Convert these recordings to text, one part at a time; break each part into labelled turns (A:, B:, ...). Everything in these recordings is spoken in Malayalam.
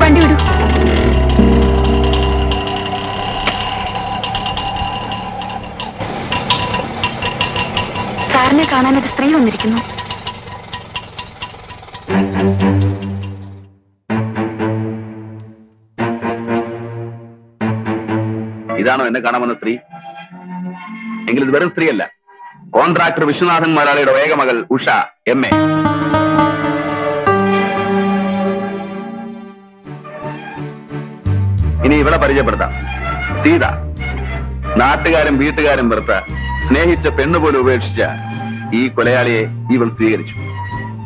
A: വണ്ടി വിടൂ. സാറിനെ കാണാൻ ഒരു സ്ത്രീ വന്നിരിക്കുന്നു.
B: ഇതാണോ എന്നെ കാണാമെന്ന സ്ത്രീ? എങ്കിൽ ഇത് വെറും സ്ത്രീയല്ല, കോൺട്രാക്ടർ വിശ്വനാഥൻ മലയാളിയുടെ വേഗ മകൾ ഉഷ MA. ഇനി ഇവളെ പരിചയപ്പെടുത്താം. സീത. നാട്ടുകാരും വീട്ടുകാരും വെറുത്ത, സ്നേഹിച്ച പെണ്ണുപോലും ഉപേക്ഷിച്ച ഈ കൊലയാളിയെ ഇവൾ സ്വീകരിച്ചു.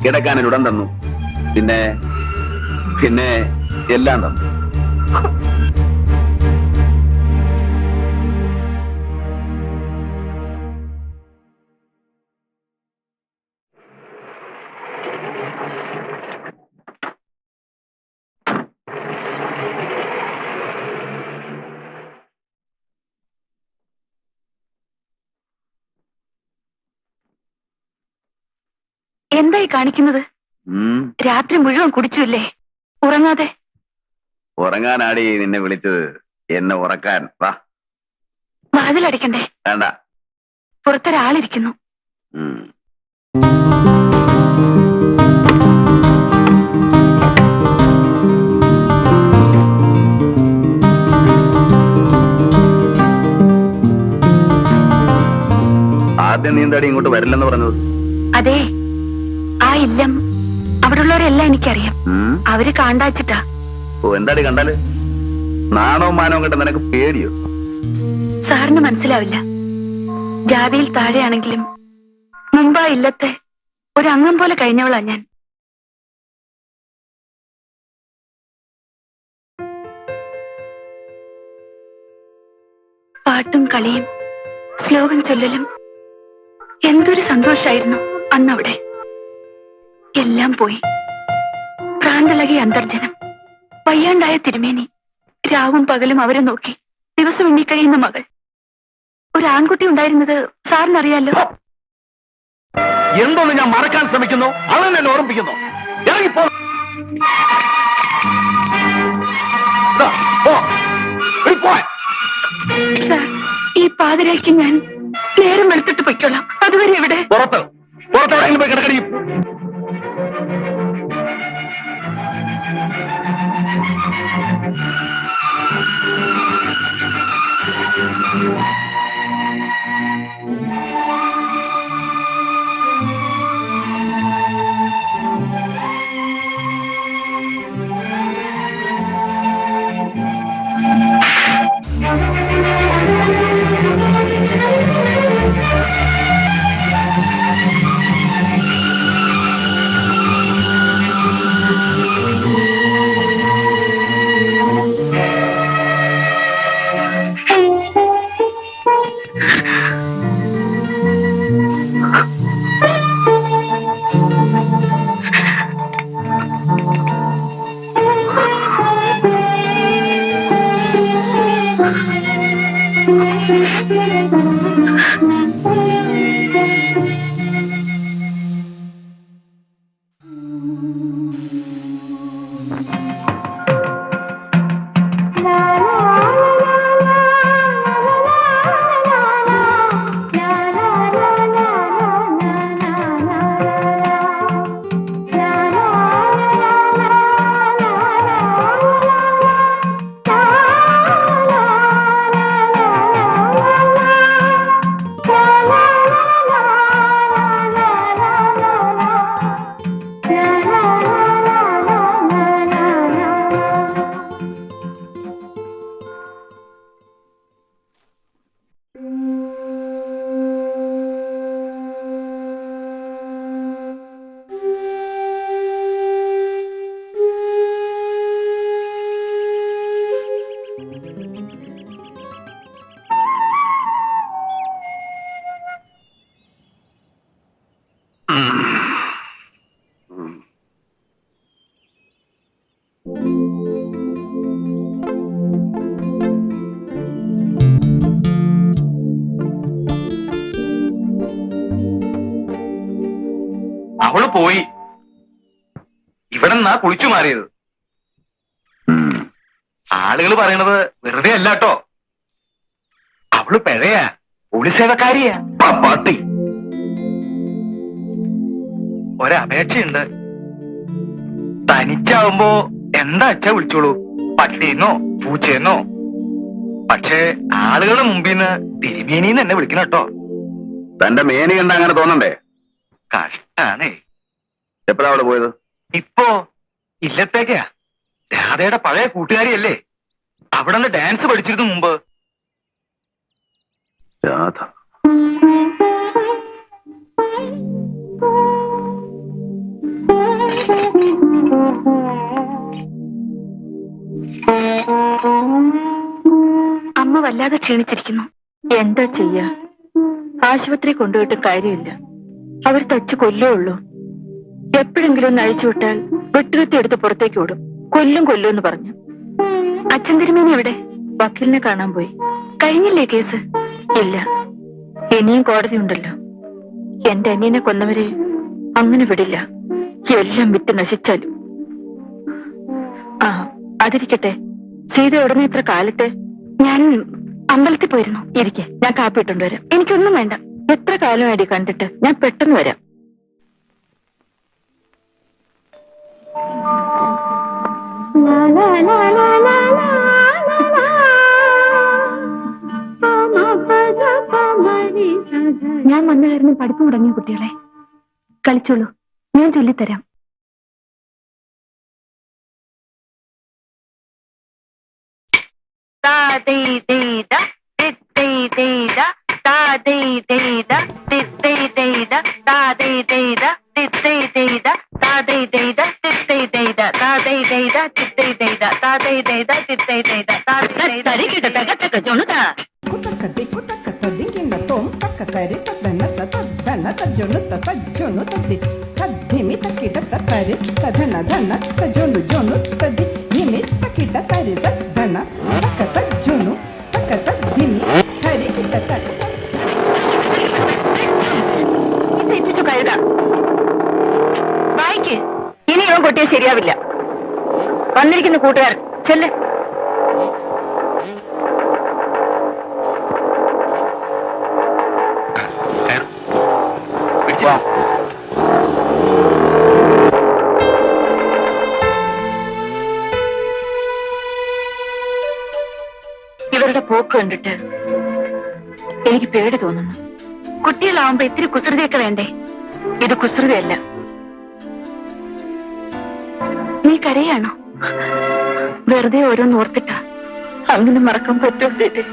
B: കിടക്കാനൊരിടം തന്നു, പിന്നെ പിന്നെ എല്ലാം തന്നു.
A: എന്തായി കാണിക്കുന്നത്? രാത്രി മുഴുവൻ കുടിച്ചില്ലേ? ഉറങ്ങാതെ.
B: ഉറങ്ങാനാടി നിന്നെ വിളിച്ചത്? എന്നെ ഉറക്കാൻ. വാ.
A: വാതിലടിക്കണ്ടേ?
B: വേണ്ട.
A: പുറത്തൊരാളിരിക്കുന്നു.
B: ആദ്യം നീന്താടി ഇങ്ങോട്ട് വരില്ലെന്ന് പറഞ്ഞത്?
A: അതെ, ആ ഇല്ലം അവിടെയുള്ളവരെല്ലാം എനിക്കറിയാം. അവര് കാണ്ടാച്ചിട്ടാ.
B: ഓ, എന്താടി കണ്ടാല്? നാണവും മാനവും കണ്ട നിനക്ക് പേടിയോ?
A: സാറിന് മനസ്സിലാവില്ല. ജാതിയിൽ താഴെയാണെങ്കിലും മുമ്പാ ഇല്ലത്തെ ഒരംഗം പോലെ കഴിഞ്ഞവളാ ഞാൻ. പാട്ടും കളിയും ശ്ലോകം ചൊല്ലലും എന്തൊരു സന്തോഷായിരുന്നു അന്നവിടെ. എല്ലാം പോയി. പ്രാന്തളകിയ അന്തർജനം, വയ്യാണ്ടായ തിരുമേനി, രാവും പകലും അവരെ നോക്കി ദിവസം എണ്ണിക്കഴിയുന്ന മകൾ. ഒരു ആൺകുട്ടി ഉണ്ടായിരുന്നത് സാറിനറിയാലോ.
B: എന്തോന്ന് ഞാൻ മറക്കാൻ ശ്രമിക്കുന്നു, അവൻ എന്നെ ഓർമ്മിപ്പിക്കുന്നു. ഇറങ്ങിപ്പോ.
A: സാർ, ഈ പാതിരയ്ക്ക് ഞാൻ നേരം വെളുത്തിട്ട് പൊയ്ക്കോളാം. അതുവരെ ഇവിടെ
B: പുറത്തെവിടെയെങ്കിലും പോയി കിടക്കടി.
C: അവള് പോയി. ഇവിടെ നിന്നാ കുളിച്ചു മാറിയത്. ആളുകൾ പറയണത് വെറുതെ അല്ല കേട്ടോ. അവള് പിഴയാ, പോലീസ് സേവക്കാരിയാ.
B: പാട്ടി
C: ഒരപേക്ഷയുണ്ട്. തനിച്ചാവുമ്പോ എന്താ അച്ഛാ വിളിച്ചോളൂ, പട്ടീന്നോ പൂച്ചയെന്നോ. പക്ഷേ ആളുകളുടെ മുമ്പിന്ന് തിരുമേനിന്ന് എന്നെ വിളിക്കണം കേട്ടോ.
B: തന്റെ മേനി കണ്ട അങ്ങനെ തോന്നണ്ടേ?
C: കഷ്ടാണേ.
B: എപ്പോഴാ അവള് പോയത്?
C: ഇപ്പോ ഇല്ലത്തേക്കാ. രാധയുടെ പഴയ കൂട്ടുകാരിയല്ലേ, അവിടെ നിന്ന് ഡാൻസ് പഠിച്ചിരുന്നു മുമ്പ്.
B: രാധ
A: അമ്മ വല്ലാതെ ക്ഷീണിച്ചിരിക്കുന്നു. എന്താ ചെയ്യാ, ആശുപത്രി കൊണ്ടുപോയിട്ട് കാര്യമില്ല. അവർ തച്ചു കൊല്ലേ ഉള്ളൂ. എപ്പോഴെങ്കിലും ഒന്ന് അഴിച്ചു വിട്ടാൽ വെട്ടുകത്തി എടുത്ത് പുറത്തേക്ക് വിടും. കൊല്ലും എന്ന് പറഞ്ഞു. അച്ഛൻ തിരുമേനി എവിടെ? വക്കീലിനെ കാണാൻ പോയി. കഴിഞ്ഞില്ലേ കേസ്? ഇല്ല, ഇനിയും കോടതി ഉണ്ടല്ലോ. എന്റെ അനിയനെ കൊന്നവരെ അങ്ങനെ വിടില്ല, എല്ലാം വിറ്റ് നശിച്ചാലും. ആ അതിരിക്കട്ടെ, സീത ഉടനെ ഇത്ര കാലത്തെ? ഞാൻ അമ്പലത്തിൽ പോയിരുന്നു. ഇരിക്കെ, ഞാൻ കാപ്പി ഇട്ടുകൊണ്ട് വരാം. എനിക്കൊന്നും വേണ്ട. എത്ര കാലമായിട്ട് കണ്ടിട്ട്? ഞാൻ പെട്ടെന്ന് വരാം. ഞാൻ വന്ന കാരണം പഠിപ്പ് മുടങ്ങിയ കുട്ടികളെ കളിച്ചോളൂ, ഞാൻ ചൊല്ലിത്തരാം. വായിക്ക്, ഇനി ഇവൻ കൊട്ടിയ ശരിയാവില്ല. വന്നിരിക്കുന്ന കൂട്ടുകാരൻ ചെല്ല്. ഇവരുടെ പോക്ക് കണ്ടിട്ട് എനിക്ക് പേടി തോന്നുന്നു. കുട്ടികളാവുമ്പോ ഇത്തിരി കുസൃതിയൊക്കെ വേണ്ടേ? ഇത് കുസൃതിയല്ല. നീ കരയാണോ? വെറുതെ ഓരോന്ന് ഓർത്തിട്ടാ. അങ്ങനെ മറക്കാൻ പറ്റുമോ സേറ്റ്?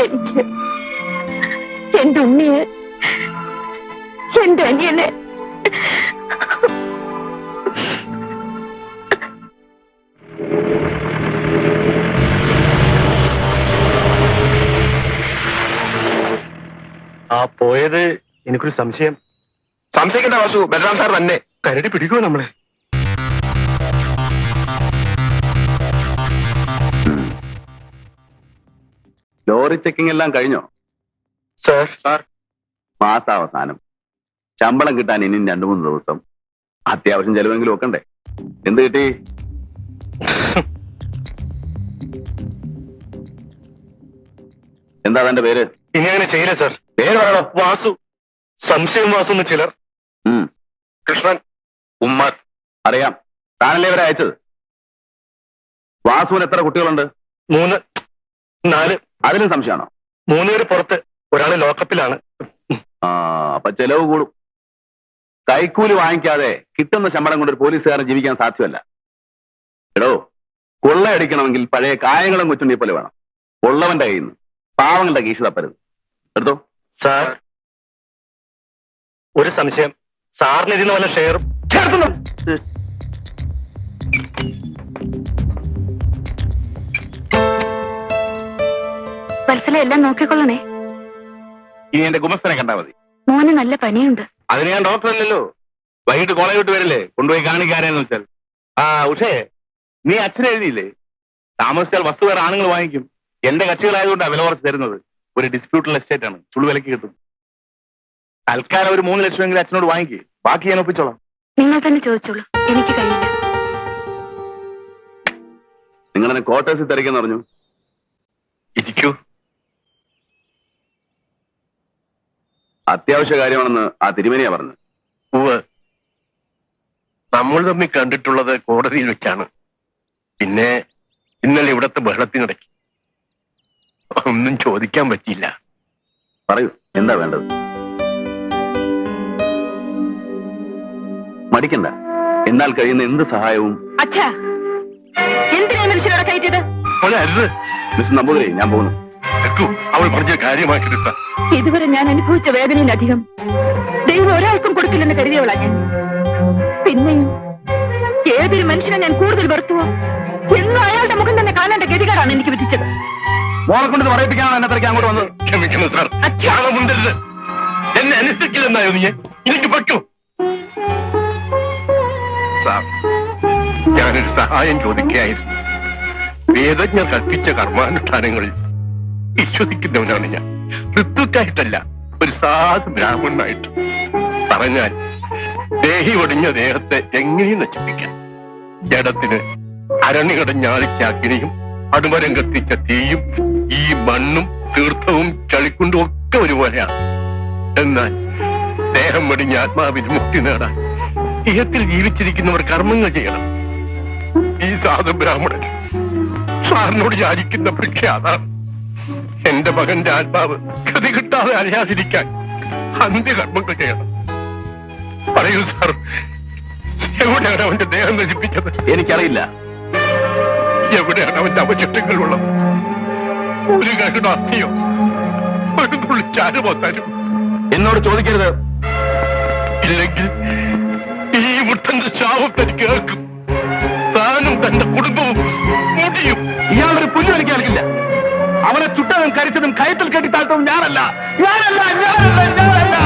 A: എനിക്ക് എന്റെ ഉണ്ണിയെ, എന്റെ അനിയനെ
C: ആ പോയത് എനിക്കൊരു സംശയം.
B: സംശയിക്കേണ്ട വാസു, ബലറാം സാർ തന്നെ.
C: കരടി പിടിക്കുമോ നമ്മളെ?
B: ലോറി ചെക്കിംഗ് എല്ലാം കഴിഞ്ഞോ?
C: സാർ
B: മാസാവസാനം ശമ്പളം കിട്ടാൻ ഇനിയും 2-3 ദിവസം. അത്യാവശ്യം ചെലവെങ്കിലും വെക്കണ്ടേ? എന്ത് കിട്ടി? എന്താ തന്റെ പേര്?
C: ഇനി അങ്ങനെ ചെയ്യില്ല സാർ.
B: പേര് പറയണോ?
C: വാസു. സംശയം വാസു എന്ന് ചിലർ.
B: കൃഷ്ണൻ, ഉമ്മർ. അറിയാം, താനല്ലേ ഇവരെ അയച്ചത്. വാസുവിന് എത്ര കുട്ടികളുണ്ട്?
C: 3, 4.
B: അതിലും സംശയമാണോ?
C: 3 പേര് പുറത്ത്, ഒരാള് ലോക്കപ്പിലാണ്.
B: അപ്പൊ ചെലവ് കൂടും. കൈക്കൂലി വാങ്ങിക്കാതെ കിട്ടുന്ന ശമ്പളം കൊണ്ട് ഒരു പോലീസുകാരൻ ജീവിക്കാൻ സാധ്യമല്ല. എടോ, കൊള്ളയടിക്കണമെങ്കിൽ പഴയ കായങ്ങളും കൊച്ചുണ്ണി പോലെ വേണം. ഉള്ളവന്റെ കയ്യിൽ നിന്ന് പാവങ്ങളുടെ കീശ തപ്പരുത്. എടുത്തോ.
C: സാർ, ഒരു സംശയം. സാറിന് ഇതിന് വല്ല ഷെയറും ചേർക്കുന്നു?
A: വത്സല എല്ലാം നോക്കിക്കൊള്ളണേ.
B: ഇനി എന്റെ ഗുമസ്തനെ കണ്ടാ മതി.
A: മോന് നല്ല പനിയുണ്ട്.
B: അതിന് ഞാൻ ഡോക്ടറല്ലല്ലോ. വൈകിട്ട് കോളേജ് വിട്ട് വരില്ലേ, കൊണ്ടുപോയി കാണിക്കാരെന്ന് വെച്ചാൽ. ഉഷേ, നീ അച്ഛനെ എഴുതിയില്ലേ? താമസിച്ചാൽ വസ്തു വേറെ ആണുങ്ങൾ വാങ്ങിക്കും. എന്റെ കക്ഷികളായതുകൊണ്ടാണ് വില കുറച്ച് തരുന്നത്. ഒരു ഡിസ്പ്യൂട്ടുള്ള എസ്റ്റേറ്റ് ആണ്, ചുളു വിലക്ക് കിട്ടും.
C: തൽക്കാലം ഒരു 3 ലക്ഷമെങ്കിലും അച്ഛനോട് വാങ്ങിക്കേ, ബാക്കി ഞാൻ ഒപ്പിച്ചോളാം.
A: നിങ്ങൾ തന്നെ ചോദിച്ചോളൂ, എനിക്ക് കഴിയില്ല.
B: നിങ്ങളെന്നെ ക്വാർട്ടേഴ്സിൽ തിരക്കെന്ന് പറഞ്ഞു.
C: ഇരിക്കൂ.
B: അത്യാവശ്യ കാര്യമാണെന്ന് ആ തിരുമേനിയാ പറഞ്ഞത്.
D: ഉവ്വ്, നമ്മൾ തമ്മിൽ കണ്ടിട്ടുള്ളത് കോടതിയിൽ വെച്ചാണ്. പിന്നെ ഇന്നലെ ഇവിടത്തെ ബഹളത്തിനിടയ്ക്ക് ഒന്നും ചോദിക്കാൻ പറ്റിയില്ല.
B: പറയൂ, എന്താ വേണ്ടത്? മടിക്കണ്ട, എന്നാൽ കഴിയുന്ന എന്ത് സഹായവും.
A: അച്ഛാ, എന്തിനാ മനുഷ്യരോടെ കയറ്റിയത്?
D: മോളെ അരുത്,
B: മിസ്റ്റർ നമ്പൂതിരി, ഞാൻ പോകുന്നു.
D: നിൽക്കൂ, അവൾ പറഞ്ഞ കാര്യമാക്കിയെടുത്ത.
A: ഇതുവരെ ഞാൻ അനുഭവിച്ച വേദനയിലധികം ദൈവം ഒരാൾക്കും കൊടുക്കില്ലെന്ന് കരുതിയവളാ ഞാൻ. പിന്നെയും ഏതൊരു മനുഷ്യനെ ഞാൻ കൂടുതൽ വെറുത്തുവോ എന്നും അയാളുടെ മുഖം തന്നെ കാണേണ്ട ഗതികേടാണ് എനിക്ക് വിധിച്ചത്.
B: മോളെ കൊണ്ട് പറയിപ്പിക്കാനാണ് എന്നെ തിരക്ക് അങ്ങോട്ട് വന്നത്.
D: ക്ഷമിക്കണം സാർ, ക്ഷാമമുണ്ടരുത്. എന്നെ അനുസരിക്കില്ലെന്നായോ നീ? എനിക്ക് പറ്റൂ സാർ. ഞാനൊരു സഹായം ചോദിക്കുകയായിരുന്നു. വേദജ്ഞർ കൽപ്പിച്ച കർമാനുഷ്ഠാനങ്ങളിൽ വിശ്വസിക്കുന്നവനാണ് ഞാൻ. ഋതുക്കായിട്ടല്ല, ഒരു സാധു ബ്രാഹ്മണനായിട്ട്. പറഞ്ഞാൽ ദേഹി ഒടിഞ്ഞ ദേഹത്തെ എങ്ങനെയും നശിപ്പിക്കാം. ജഡത്തിന് അരണികടഞ്ഞാളിച്ച അഗ്നിയും അടുമരം കത്തിച്ച തീയും ഈ മണ്ണും തീർത്ഥവും ചളിക്കുണ്ടും ഒക്കെ ഒരുപോലെയാണ്. എന്നാൽ ദേഹം വെടിഞ്ഞ ആത്മാവിന് മുക്തി നേടാൻ ഇഹത്തിൽ ജീവിച്ചിരിക്കുന്നവർ കർമ്മങ്ങൾ ചെയ്യണം. ഈ സാധു ബ്രാഹ്മണൻ സാറിനോട് യാചിക്കുന്ന ഭിക്ഷ അതാണ്. എന്റെ മകന്റെ ആത്മാവ് ഗതി കിട്ടാതെ അറിയാതിരിക്കാൻ അന്ത്യകർമ്മങ്ങൾ ചെയ്യണം. പറയൂ സാർ, എവിടെയാണ് അവന്റെ ദേഹം നശിപ്പിച്ചത്?
B: എനിക്കറിയില്ല.
D: എവിടെയാണ് അവന്റെ അവശിഷ്ടങ്ങളുള്ളത്? ഒരു കരുണ അസ്ഥിയോ ഒരു തുള്ളി ചാരമോ തരും?
B: എന്നോട് ചോദിക്കരുത്.
D: ഇല്ലെങ്കിൽ ഈ മുട്ടന്റെ ശാപം തനിക്ക് കേൾക്കും. താനും തന്റെ കുടുംബവും മുടിയും.
B: ഇയാളൊരു പുല്ല് എനിക്ക് നൽകില്ല. അവനെ ചുട്ടതും കരിച്ചതും കയത്തിൽ കെട്ടി താഴ്ത്തതും ഞാനല്ല. ഞാനല്ല, ഞാനല്ല, ഞാനല്ല.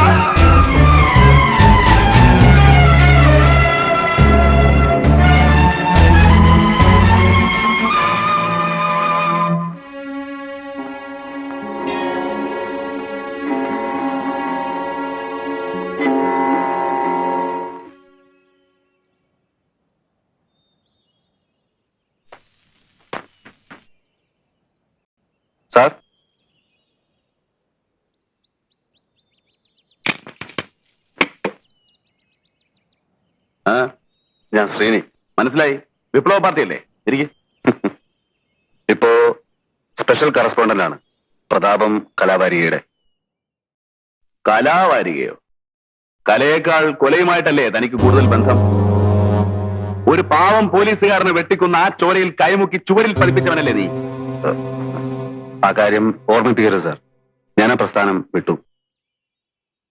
D: സാർ,
B: ആ, ഞാൻ ശ്രീനി. മനസ്സിലായി? വിപ്ലവ പാർട്ടിയല്ലേ? ഇരിക്കെ.
D: ഇപ്പോ സ്പെഷ്യൽ കറസ്പോണ്ടന്റ് ആണ് പ്രതാപം കലാവാരികയുടെ.
B: കലാവാരികയോ? കലയേക്കാൾ കൊലയുമായിട്ടല്ലേ തനിക്ക് കൂടുതൽ ബന്ധം? ഒരു പാവം പോലീസുകാരനെ വെട്ടിക്കൊന്ന ആ ചോരയിൽ കൈമുക്കി ചുവരിൽ പതിപ്പിച്ചവനല്ലേ നീ?
D: ആ കാര്യം ഓർമ്മിപ്പിക്കരുത് സാർ. ഞാൻ ആ പ്രസ്ഥാനം വിട്ടു.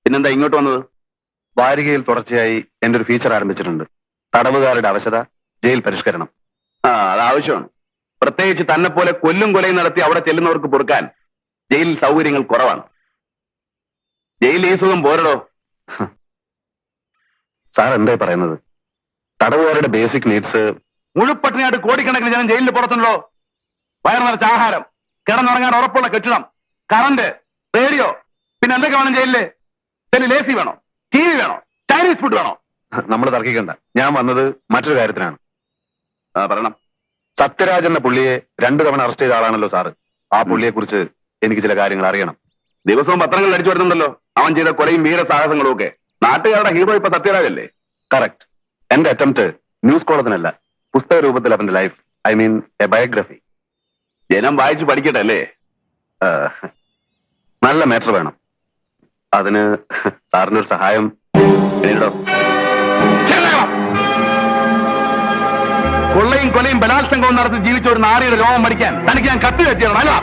B: പിന്നെന്താ ഇങ്ങോട്ട് വന്നത്?
D: വാരികയിൽ തുടർച്ചയായി എന്റെ ഒരു ഫീച്ചർ ആരംഭിച്ചിട്ടുണ്ട്. തടവുകാരുടെ അവശത, ജയിൽ പരിഷ്കരണം.
B: ആ, അത് ആവശ്യമാണ്. പ്രത്യേകിച്ച് തന്നെ പോലെ കൊല്ലും കൊലയും നടത്തി അവിടെ ചെല്ലുന്നവർക്ക് പൊറുക്കാൻ ജയിലിൽ സൗകര്യങ്ങൾ കുറവാണ്. ജയിൽ ഈ സുഖം പോരടോ.
D: സാർ എന്തായി പറയുന്നത്? തടവുകാരുടെ ബേസിക് നീഡ്സ്.
B: മുഴുപ്പട്ടിണിയായിട്ട് കോടിക്കണക്കിന് ജനം ജയിലിൽ പുറത്തുണ്ടോ? വയർ നിറച്ച ആഹാരം, കിടന്നുറങ്ങാൻ ഉറപ്പുള്ള കെട്ടിടം, കറണ്ട്, റേഡിയോ, പിന്നെ എന്തൊക്കെ വേണം ജയിലില്? പിന്നെ എ സി വേണോ? ടി വി വേണോ? ചൈനീസ് ഫുഡ് വേണോ?
D: നമ്മൾ തർക്കിക്കണ്ട. ഞാൻ വന്നത് മറ്റൊരു കാര്യത്തിനാണ്.
B: പറയണം.
D: സത്യരാജ് എന്ന പുള്ളിയെ 2 തവണ അറസ്റ്റ് ചെയ്ത ആളാണല്ലോ സാറ്. ആ പുള്ളിയെ കുറിച്ച് എനിക്ക് ചില കാര്യങ്ങൾ അറിയണം.
B: ദിവസവും പത്രങ്ങളിൽ അടിച്ചു വരുന്നുണ്ടല്ലോ അവൻ ചെയ്ത കൊലയും വീരസാഹസങ്ങളും ഒക്കെ. നാട്ടുകാരുടെ ഹീറോ ഇപ്പൊ സത്യരാജല്ലേ?
D: കറക്റ്റ്. എന്റെ അറ്റംപ്റ്റ് ന്യൂസ് കോളത്തിനല്ല, പുസ്തക രൂപത്തിൽ അവന്റെ life, I mean A biography.
B: ജനം വായിച്ചു പഠിക്കട്ടെ അല്ലേ?
D: നല്ല മാറ്റർ വേണം. അതിന് സാറിന്റെ ഒരു സഹായം.
B: കൊള്ളയും കൊലയും ബലാത്സംഗവും നടത്തി ജീവിച്ച ഒരു നാരിയുടെ രോഗം പഠിക്കാൻ തനിക്ക് ഞാൻ കത്തി വെച്ചാണ്. അല്ല,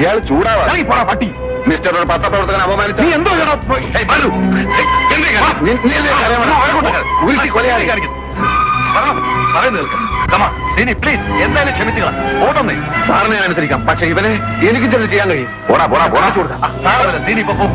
D: ഇയാൾ ചൂടാവാ
B: പോടാ പട്ടി.
D: മിസ്റ്റർ ഒരു പത്രപ്രവർത്തകൻ അപമാനിച്ചു.
B: നീ എന്തോ
C: എന്തായാലും ക്ഷമിച്ചുക.
D: ഓട്ടന്നേ സാറിനെ ഞാൻ അനുസരിക്കാം. പക്ഷെ ഇവനെ എനിക്ക് ചെന്ന് ചെയ്യാൻ കഴിയും.
B: പോടാ പോടാ പോടാ.
C: സീനി ഇപ്പൊ പോ.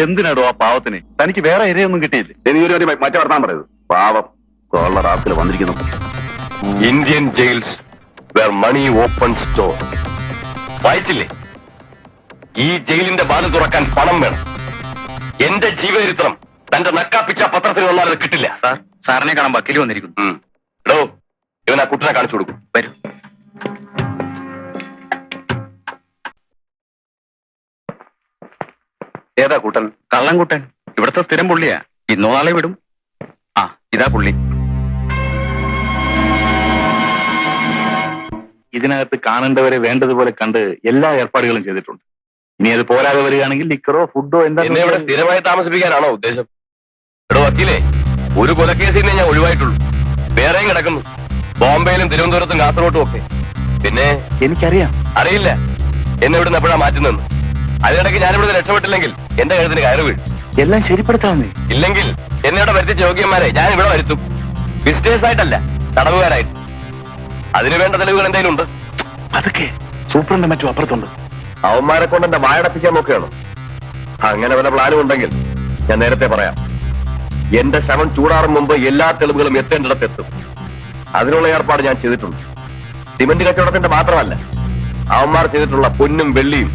D: എന്തിനാടോ ആ പാവത്തിന്? തനിക്ക് വേറെ ഇരയൊന്നും കിട്ടിയില്ലേ?
B: എനിക്കൊരു മറ്റേ വർത്താൻ പറയരുത്. പാവം കോള റാഫിൽ വന്നിരിക്കുന്നു.
D: Indian jails where money open store. വായിച്ചില്ലേ? ഈ ജയിലിന്റെ വാതിൽ തുറക്കാൻ പണം വേണം. എന്റെ ജീവചരിത്രം തന്റെ നക്കാപ്പിച്ച പത്രത്തിൽ വന്നാൽ അത് കിട്ടില്ല.
C: സാറിനെ കാണാൻ വക്കീൽ വന്നിരിക്കുന്നു.
D: എടോ, ഇവൻ ആ കുട്ടനെ കാണിച്ചു കൊടുക്കും.
C: വരൂ.
D: ഏതാ കൂട്ടൻ?
C: കള്ളൻകുട്ടൻ. ഇവിടുത്തെ സ്ഥിരം പുള്ളിയാ. ഇന്നോ നാളെ വിടും. ആ, ഇതാ പുള്ളി.
D: ഇതിനകത്ത് കാണേണ്ടവരെ വേണ്ടതുപോലെ കണ്ട് എല്ലാ ഏർപ്പാടുകളും ചെയ്തിട്ടുണ്ട്. ഇനി അത് പോരാതെ വരികയാണെങ്കിൽ ലിക്കറോ ഫുഡോ എന്താ ഇവിടെ സ്ഥിരമായി താമസിപ്പിക്കാനാണോ ഉദ്ദേശം? എടോ വക്കീലേ, ഒരു കൊലക്കേസിനെ ഞാൻ ഒഴിവായിട്ടുള്ളൂ. വേറെയും കിടക്കുന്നു, ബോംബെയിലും തിരുവനന്തപുരത്തും കാസർഗോട്ടും ഒക്കെ. പിന്നെ എനിക്കറിയാം. അറിയില്ല എന്നെ ഇവിടുന്ന് എപ്പോഴാ മാറ്റുന്നെന്ന്. അതിനിടയ്ക്ക് ഞാനിവിടുന്ന് രക്ഷപ്പെട്ടില്ലെങ്കിൽ എന്റെ കഴുത്തിന് കയറി വീഴും. എല്ലാം ശരിപ്പെടുത്താമെന്നേ. ഇല്ലെങ്കിൽ എന്നെ ഇവിടെ വരുത്തിച്ച യോഗ്യന്മാരെ ഞാൻ ഇവിടെ വരുത്തും. വിസിറ്റേഴ്സ് ആയിട്ടല്ല, തടവുകാരായിട്ട്. അതിനുവേണ്ട തെളിവുകൾ എന്തെങ്കിലും ഉണ്ട്? അതൊക്കെ സൂപ്രണ്ട് മറ്റും അപ്പുറത്തുണ്ട്. അവന്മാരെ കൊണ്ട് എന്റെ വായടപ്പിക്കാൻ നോക്കുകയാണ്. അങ്ങനെ വല്ല പ്ലാനും ഉണ്ടെങ്കിൽ ഞാൻ നേരത്തെ പറയാം. എന്റെ ശവം ചൂടാറും മുമ്പ് എല്ലാ തെളിവുകളും എത്തേണ്ടിടത്തെത്തും. അതിനുള്ള ഏർപ്പാട് ഞാൻ ചെയ്തിട്ടുണ്ട്. സിമന്റ് കച്ചവടത്തിന്റെ മാത്രമല്ല, അവന്മാർ ചെയ്തിട്ടുള്ള പൊന്നും വെള്ളിയും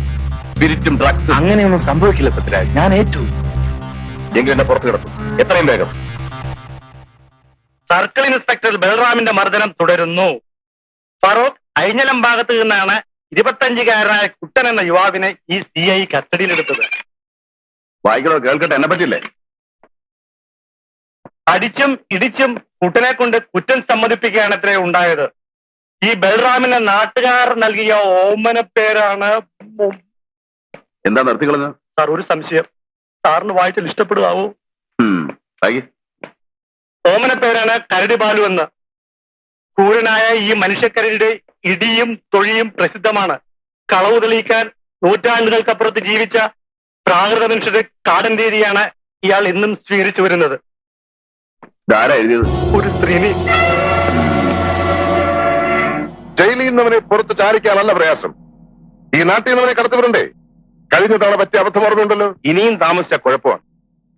D: സ്പിരിറ്റും ഡ്രഗ്സും. അങ്ങനെയൊന്നും സംഭവിക്കില്ല പൃഥ്വിരാജ്, ഞാൻ ഏറ്റു. എങ്കിലും എന്നെ പുറത്തു കിടക്കും, എത്രയും വേഗം.
C: സർക്കിൾ ഇൻസ്പെക്ടർ ബൽറാമിന്റെ മർദ്ദനം തുടരുന്നു. ഫറൂഖ് അഴിഞ്ഞലം ഭാഗത്ത് നിന്നാണ് 25-കാരനായ കുട്ടൻ എന്ന യുവാവിനെ ഈ CI കസ്റ്റഡിയിലെടുത്തത്.
B: വായിക്കണോ കേൾക്കട്ടെ, എന്നെ പറ്റില്ലേ?
C: അടിച്ചും ഇടിച്ചും കുട്ടനെ കൊണ്ട് കുറ്റം സമ്മതിപ്പിക്കുകയാണ് അത്രേ ഉണ്ടായത്. ഈ ബൽറാമിന് നാട്ടുകാർ നൽകിയ ഓമന പേരാണ്.
B: എന്താ നിർത്തിക്കളഞ്ഞ?
C: സാർ, ഒരു സംശയം. സാറിന് വായിച്ചാൽ ഇഷ്ടപ്പെടുവാവോ? ഓമന പേരാണ് കരടി ബാലു എന്ന്. ക്രൂരനായ ഈ മനുഷ്യക്കരടിയുടെ ഇടിയും തൊഴിയും പ്രസിദ്ധമാണ്. കളവ് തെളിയിക്കാൻ നൂറ്റാണ്ടുകൾക്കപ്പുറത്ത് ജീവിച്ച പ്രാകൃത മനുഷ്യരുടെ കാടൻ രീതിയാണ് ഇയാൾ ഇന്നും സ്വീകരിച്ചു വരുന്നത്. ഒരു സ്ത്രീനി.
E: ജയിലിൽ നിന്നവനെ പുറത്ത് ചാരിക്കാനല്ല പ്രയാസം. ഈ നാട്ടിൽ നിന്നവനെ കടത്തിവിടണ്ടേ? കഴിഞ്ഞ തവണ പറ്റിയ അബദ്ധം ഓർമ്മയുണ്ടല്ലോ.
D: ഇനിയും താമസിച്ച കുഴപ്പമാണ്.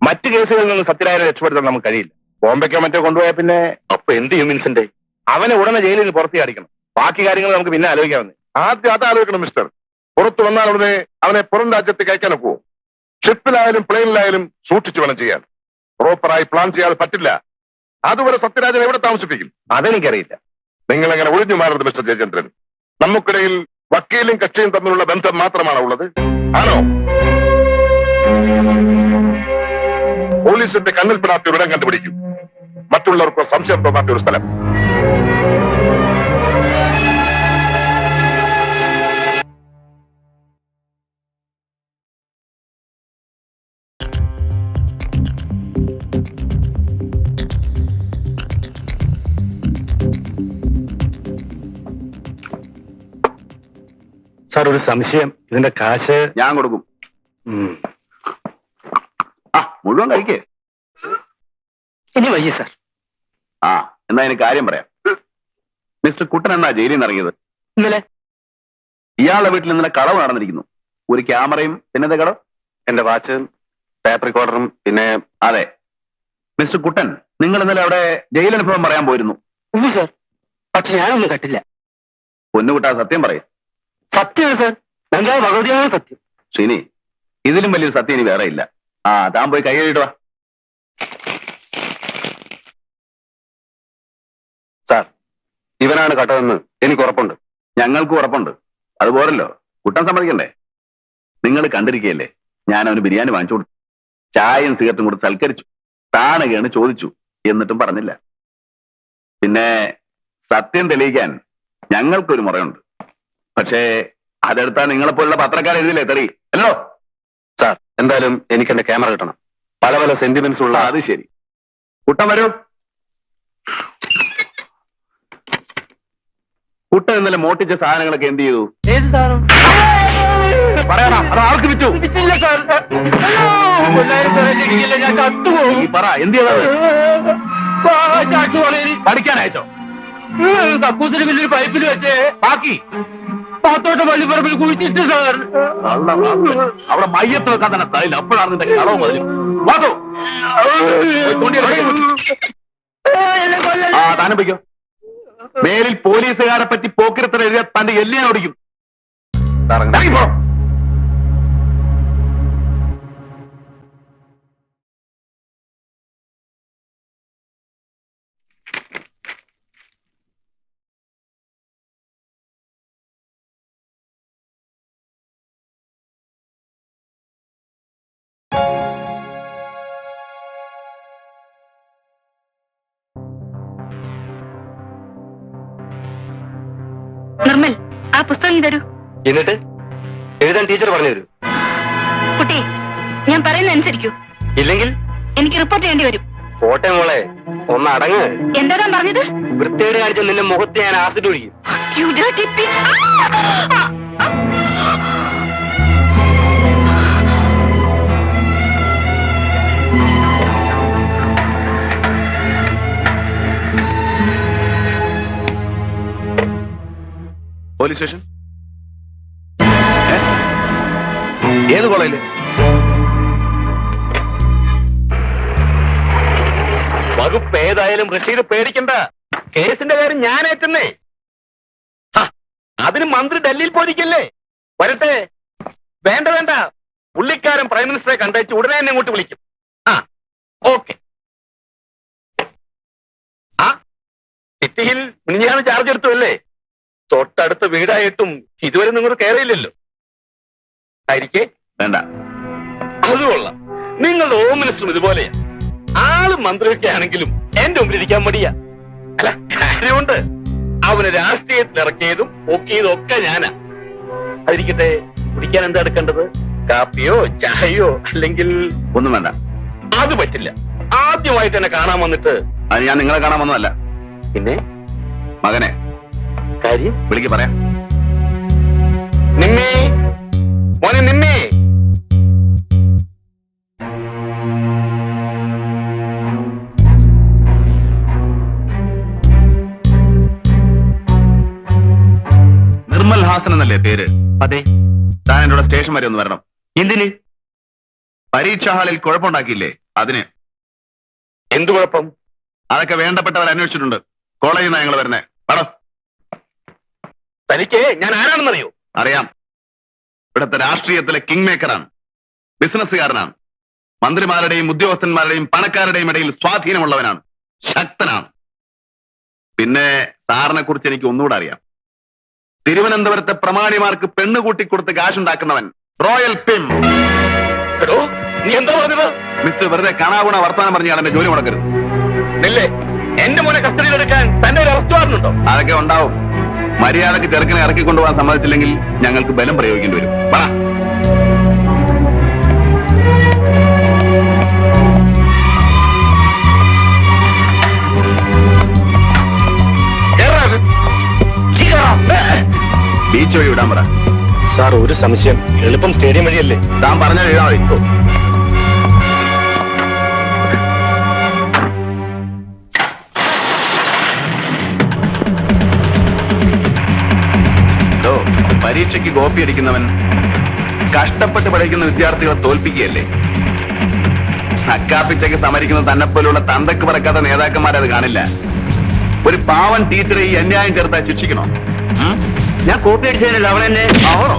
D: മറ്റു കേസുകളിൽ നിന്ന് സത്യരായനെ രക്ഷപ്പെടുത്താൻ നമുക്ക് കഴിയില്ല. ബോംബെക്കോ മറ്റോ കൊണ്ടുപോയാൽ പിന്നെ അപ്പൊ എന്ത് ചെയ്യും വിൻസെന്റ്? അവനെ ഉടനെ ജയിലിൽ നിന്ന് പുറത്തിയാടിക്കണം. ബാക്കി കാര്യങ്ങൾ നമുക്ക് പിന്നെ ആലോചിക്കാവുന്നേ.
E: ആദ്യം അത് ആലോചിക്കണം മിസ്റ്റർ. പുറത്തു വന്നാൽ ഉടനെ അവനെ പുറം രാജ്യത്തേക്ക് അയക്കാൻ ഒക്കുമോ? ഷിപ്പിലായാലും പ്ലെയിനിലായാലും സൂക്ഷിച്ചു വേണം ചെയ്യാൻ. പ്രോപ്പറായി പ്ലാൻ ചെയ്യാതെ പറ്റില്ല. അതുവരെ സത്യരാജൻ എവിടെ താമസിപ്പിക്കും?
D: അതെനിക്കറിയില്ല.
E: നിങ്ങൾ എങ്ങനെ ഒഴിഞ്ഞു മാറരുത് മിസ്റ്റർ ജയചന്ദ്രൻ. നമുക്കിടയിൽ വക്കീലും കക്ഷിയും തമ്മിലുള്ള ബന്ധം മാത്രമാണ് ഉള്ളത്. ആണോ? പോലീസിന്റെ കണ്ണിൽപ്പെടാത്ത ഒരു ഇടം കണ്ടുപിടിക്കും. മറ്റുള്ളവർക്ക് സംശയം തോന്നാത്ത ഒരു സ്ഥലം.
D: സാർ, ഒരു സംശയം. ഇതിന്റെ കാശ്
B: ഞാൻ കൊടുക്കും. മുഴുവൻ കഴിക്കേ.
C: ഇനി വയ്യ സാർ.
B: എന്നാ എനിക്ക് കാര്യം പറയാം. മിസ്റ്റർ കുട്ടൻ എന്നാ ജയിലിൽ നിന്ന് ഇറങ്ങിയത്?
C: ഇന്നലെ.
B: ഇയാളുടെ വീട്ടിൽ ഇന്നലെ കളവ് നടന്നിരിക്കുന്നു. ഒരു ക്യാമറയും പിന്നത്തെ കളവ്
D: എന്റെ വാച്ച്, ടേപ്പ് റെക്കോർഡറും. പിന്നെ
B: അതെ, മിസ്റ്റർ കുട്ടൻ, നിങ്ങൾ ഇന്നലെ അവിടെ ജയിലനുഭവം പറയാൻ പോയിരുന്നു.
C: സാർ, പക്ഷെ ഞാനൊന്നും കട്ടില്ല.
B: പൊന്നുകുട്ടാ, സത്യം പറയും.
C: സത്യമാണ് സാർ, എന്താ ഭഗവതിയാണ് സത്യം.
B: ശ്രീനി, ഇതിലും വലിയൊരു സത്യം ഇനി വേറെ ഇല്ല. താൻ പോയി കൈ കഴുകിയിട്ട് വാ.
D: സാർ, ഇവനാണ് കട്ടതെന്ന് എനിക്ക് ഉറപ്പുണ്ട്.
B: ഞങ്ങൾക്കും ഉറപ്പുണ്ട്. അതുപോലല്ലോ, കുട്ടൻ സമ്മതിക്കണ്ടേ? നിങ്ങൾ കണ്ടിരിക്കുകയല്ലേ, ഞാൻ അവന് ബിരിയാണി വാങ്ങിച്ചു കൊടുത്തു, ചായയും സിഗരറ്റും കൊടുത്ത് സൽക്കരിച്ചു, താണുകയാണ് ചോദിച്ചു, എന്നിട്ടും പറഞ്ഞില്ല. പിന്നെ സത്യം തെളിയിക്കാൻ ഞങ്ങൾക്കൊരു മുറയുണ്ട്. പക്ഷേ അതെടുത്താ നിങ്ങളെപ്പോലുള്ള പത്രക്കാർ എഴുതില്ലേ തെറി അല്ലോ.
D: സാർ, എന്തായാലും എനിക്ക് എന്റെ ക്യാമറ കിട്ടണം. പല പല സെന്റിമെന്റ്സ് ഉള്ള.
B: അത് ശരി. കുട്ടൻ വരൂ. കുട്ടൻ ഇന്നലെ മോട്ടിച്ച സാധനങ്ങളൊക്കെ എന്ത് ചെയ്തു?
C: ഏത് സാധനം
B: പറയണം. അത് ആർക്ക് വിറ്റു?
C: സാർ. ഞാൻ ചത്തുപോകും.
B: ഈ പറ, എന്ത് ചെയ്തത്?
C: ചാട്ടുപോളി
B: പഠിക്കാനയച്ചോ?
C: കക്കൂസിന് വലിയൊരു പൈപ്പിൽ വെച്ച്
B: ബാക്കി
C: പാത്തോട്ട് പള്ളിപ്പറമ്പിൽ കുഴിച്ചിട്ട് സാർ.
B: അവിടെ മയ്യത്ത് വെക്കാൻ തന്നെ തലയിൽ അപ്പോഴാണ് നിന്റെ കളവ് മതി. വാതോ ആ താനും വയ്ക്കോ. മേലിൽ പോലീസുകാരെ പറ്റി പോക്കിരത്തിൽ എഴുതിയ തന്റെ എല്ലിയാൻ ഓടിക്കും. ഇറങ്ങിപ്പോ.
A: നിർമ്മൽ, ആ പുസ്തകം തരൂ.
C: എന്നിട്ട് എഴുതാൻ ടീച്ചർ പറഞ്ഞു തരൂ.
A: കുട്ടി, ഞാൻ പറയുന്ന അനുസരിക്കൂ,
C: ഇല്ലെങ്കിൽ
A: എനിക്ക് റിപ്പോർട്ട് ചെയ്യേണ്ടി വരും.
C: കോട്ടെ മോളെ, ഒന്ന് അടങ്ങ്.
A: എന്താ താൻ പറഞ്ഞത്?
C: വൃത്തിയോട് കാണിച്ച നിന്റെ മുഖത്ത് ഞാൻ ആസിഡ് ഒഴിക്കും.
A: You dirty pig.
B: Police station ഏത് കോളേജില്?
C: വകുപ്പ് ഏതായാലും റഷീദ് പേടിക്കണ്ട. കേസിന്റെ കാര്യം ഞാനേറ്റുന്നേ. അതിന് മന്ത്രി ഡൽഹിയിൽ പോയിരിക്കല്ലേ? വരട്ടെ. വേണ്ട വേണ്ട, പുള്ളിക്കാരൻ പ്രൈം മിനിസ്റ്ററെ കണ്ടേച്ച് ഉടനെ തന്നെ ഇങ്ങോട്ട് വിളിക്കും. ആ ഓക്കെ. ആ സിറ്റിയിൽ മിനിഞ്ഞാന്ന് ചാർജ് എടുത്തു അല്ലേ? തൊട്ടടുത്ത വീടായിട്ടും ഇതുവരെ നിങ്ങൾ കയറിയില്ലല്ലോ. ആയിരിക്കേ?
B: വേണ്ട.
C: അത് കൊള്ളാം. നിങ്ങളുടെ ഹോം മിനിസ്റ്ററും ഇതുപോലെയാ. ആള് മന്ത്രിയൊക്കെ ആണെങ്കിലും എന്റെ മുമ്പിൽ ഇരിക്കാൻ മടിയാ. അല്ല, കാര്യമുണ്ട്. അവന് രാഷ്ട്രീയത്തിൽ ഇറക്കിയതും ഒക്കിയതും ഒക്കെ ഞാനാ. അതിരിക്കട്ടെ, കുടിക്കാൻ എന്താ എടുക്കേണ്ടത്? കാപ്പിയോ ചായയോ അല്ലെങ്കിൽ?
B: ഒന്നും വേണ്ട.
C: അത് പറ്റില്ല. ആദ്യമായിട്ട് എന്നെ കാണാൻ വന്നിട്ട്.
B: അത് ഞാൻ നിങ്ങളെ കാണാൻ വന്നതല്ല.
C: പിന്നെ
B: മകനെ
C: കാര്യം
B: വിളിക്ക് പറയാം.
C: നിമ്മേ, മോനെ നിമ്മേ.
B: നിർമ്മൽ ഹാസൻ എന്നല്ലേ പേര്?
C: അതെ.
B: താൻ എന്നോട് സ്റ്റേഷൻ വരെ ഒന്ന് വരണം.
C: എന്തിന്?
B: പരീക്ഷാ ഹാളിൽ കുഴപ്പമുണ്ടാക്കിയില്ലേ? അതിന്.
C: എന്തു കുഴപ്പം?
B: അതൊക്കെ വേണ്ടപ്പെട്ടവർ അന്വേഷിച്ചിട്ടുണ്ട്. കോളേജിൽ നിന്ന് ഞങ്ങൾ വരുന്നേ. പടം
C: തനിക്ക് ഞാൻ ആരാണെന്നറിയോ?
B: അറിയാം. ഇവിടുത്തെ രാഷ്ട്രീയത്തിലെ കിങ് മേക്കറാണ്, ബിസിനസ്സുകാരനാണ്, മന്ത്രിമാരുടെയും ഉദ്യോഗസ്ഥന്മാരുടെയും പണക്കാരുടെയും ഇടയിൽ സ്വാധീനമുള്ളവനാണ്, ശക്തനാണ്. പിന്നെ സാറിനെ കുറിച്ച് എനിക്ക് ഒന്നുകൂടെ അറിയാം. തിരുവനന്തപുരത്തെ പ്രമാണിമാർക്ക് പെണ്ണ് കൂട്ടിക്കൊടുത്ത് കാശുണ്ടാക്കുന്നവൻ, റോയൽ പിം.
C: എടോ, നീ എന്താ പറഞ്ഞത്?
B: മിസ്റ്റർ വെറുതെ കാണാവുന്ന വർത്താനം പറഞ്ഞാൽ എന്റെ ജോലി മുടക്കരുത്.
C: ഇല്ലേ, എന്റെ മോനെ കസ്റ്റഡിയിലെടുക്കാൻ തന്നെ ഒരു അറസ്റ്റ് വാറണ്ടുണ്ടോ?
B: അതൊക്കെ ഉണ്ടാവും. മര്യാദക്ക് ചെറുക്കനെ ഇറക്കിക്കൊണ്ടുപോകാൻ സമ്മതിച്ചില്ലെങ്കിൽ ഞങ്ങൾക്ക് ബലം പ്രയോഗിക്കേണ്ടി വരും. പറ. ബീച്ച് വഴി വിടാൻ പറ.
C: സാർ, ഒരു സംശയം. എളുപ്പം സ്റ്റേഡിയം വഴിയല്ലേ?
B: താൻ പറഞ്ഞാൽ എഴുതാ മതി. പരീക്ഷയ്ക്ക് കോപ്പി അടിക്കുന്നവൻ കഷ്ടപ്പെട്ട് പഠിക്കുന്ന വിദ്യാർത്ഥികളെ തോൽപ്പിക്കുകയല്ലേ? അക്കാപ്പിച്ചയ്ക്ക് സമരിക്കുന്ന തന്നെപ്പോലുള്ള തന്തക്ക് പറക്കാത്ത നേതാക്കന്മാരത് കാണില്ല. ഒരു പാവൻ ടീച്ചറെ ഈ അന്യായം ചേർത്താൽ ശിക്ഷിക്കണോ?
C: ഞാൻ കോപ്പി അടിച്ചതിനല്ല, അവൻ എന്നെ.
B: ആവണോ?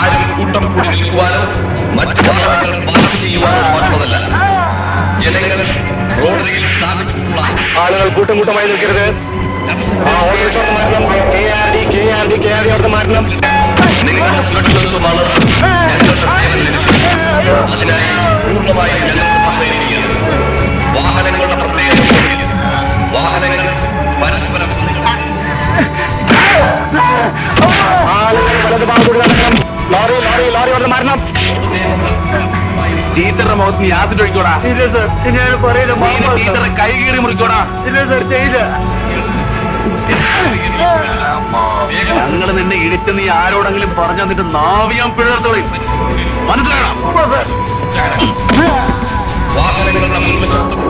D: ആരും കൂട്ടം കൂടി നിൽക്കുവാനോ മറ്റു വാഹനങ്ങൾ പാർക്ക് ചെയ്യുവാനോ മാത്രമല്ല, ജനങ്ങൾ റോഡരികിൽ സ്ഥാപിച്ചിട്ടുള്ള
C: ആളുകൾ കൂട്ടം കൂട്ടമായി നിൽക്കരുത്. മാറ്റണം.
D: നിങ്ങളുടെ സുരക്ഷിതത്വമാണ് ഞങ്ങളുടെ സേവന ലക്ഷ്യം. അതിനായി പൂർണ്ണമായി ഞങ്ങൾക്ക് സഹകരിക്കുന്നത്. വാഹനങ്ങളുടെ പ്രത്യേക വാഹനങ്ങൾ പരസ്പരം
C: ആളുകൾ വലതുഭാഗം കൂടി നടക്കണം. ലോറി ലോറി ലോറി അവിടെ മാറണം.
B: ടീച്ചറുടെ മുഖത്ത് നീ ആദ്യം ഒഴിക്കോടാ.
C: ഇല്ല സർ, ഞാൻ പറയുന്ന
B: ടീച്ചറെ കൈ കീറി മുറിക്കോടാ.
C: ഇല്ല സർ, ചെയ്യില്ല.
B: ഞങ്ങൾ നിന്നെ ഇടിച്ച് നീ ആരോടെങ്കിലും പറഞ്ഞു തന്നിട്ട് നാവിയാൻ പിഴർത്തോളി. മനസ്സിലാകണം.
D: വാഹനങ്ങളുടെ മുൻവശത്തും